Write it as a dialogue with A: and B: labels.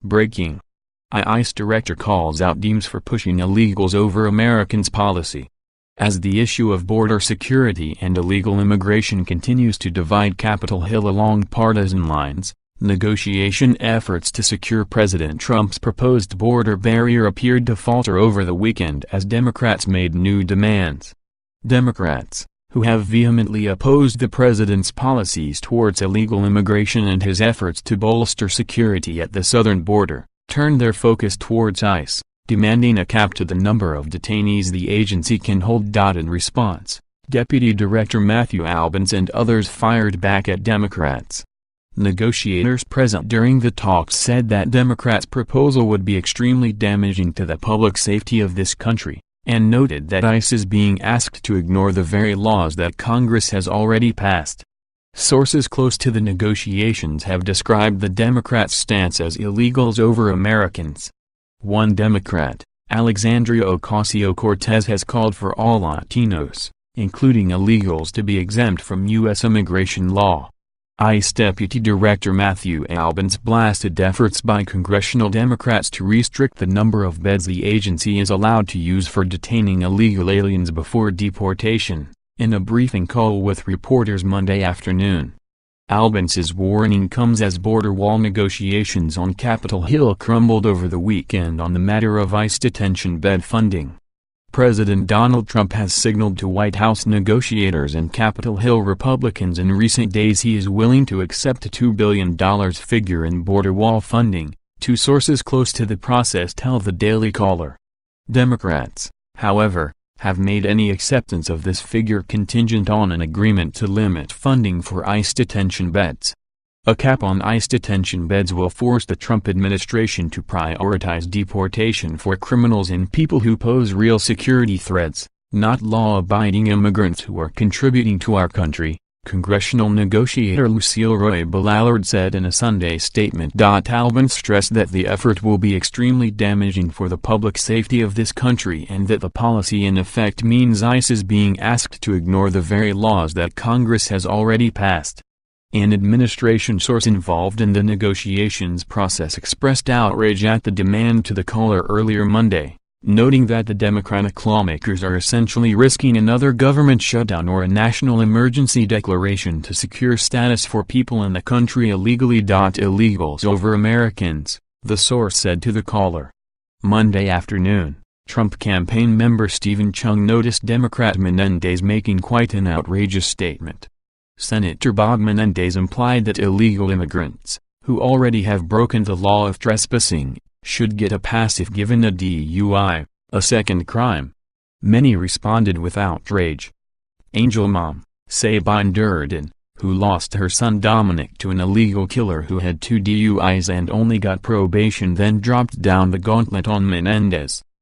A: Breaking. ICE director calls out Dems for pushing illegals over Americans policy. As the issue of border security and illegal immigration continues to divide Capitol Hill along partisan lines, negotiation efforts to secure President Trump's proposed border barrier appeared to falter over the weekend as Democrats made new demands. Democrats, who have vehemently opposed the president's policies towards illegal immigration and his efforts to bolster security at the southern border, turned their focus towards ICE, demanding a cap to the number of detainees the agency can hold. In response, Deputy Director Matthew Albence and others fired back at Democrats. Negotiators present during the talks said that Democrats' proposal would be extremely damaging to the public safety of this country, and noted that ICE is being asked to ignore the very laws that Congress has already passed. Sources close to the negotiations have described the Democrats' stance as illegals over Americans. One Democrat, Alexandria Ocasio-Cortez, has called for all Latinos, including illegals, to be exempt from U.S. immigration law. ICE Deputy Director Matthew Albence blasted efforts by congressional Democrats to restrict the number of beds the agency is allowed to use for detaining illegal aliens before deportation, in a briefing call with reporters Monday afternoon. Albence's warning comes as border wall negotiations on Capitol Hill crumbled over the weekend on the matter of ICE detention bed funding. President Donald Trump has signaled to White House negotiators and Capitol Hill Republicans in recent days he is willing to accept a $2 billion figure in border wall funding, two sources close to the process tell the Daily Caller. Democrats, however, have made any acceptance of this figure contingent on an agreement to limit funding for ICE detention beds. A cap on ICE detention beds will force the Trump administration to prioritize deportation for criminals and people who pose real security threats, not law-abiding immigrants who are contributing to our country, congressional negotiator Lucille Roy Ballard said in a Sunday statement. Albence stressed that the effort will be extremely damaging for the public safety of this country and that the policy in effect means ICE is being asked to ignore the very laws that Congress has already passed. An administration source involved in the negotiations process expressed outrage at the demand to the Caller earlier Monday, noting that the Democratic lawmakers are essentially risking another government shutdown or a national emergency declaration to secure status for people in the country illegally. Illegals over Americans, the source said to the Caller. Monday afternoon, Trump campaign member Stephen Chung noticed Democrat Menendez making quite an outrageous statement. Senator Bob Menendez implied that illegal immigrants, who already have broken the law of trespassing, should get a pass if given a DUI, a second crime. Many responded with outrage. Angel mom, Sabine Durden, who lost her son Dominic to an illegal killer who had 2 DUIs and only got probation, then dropped down the gauntlet on Menendez.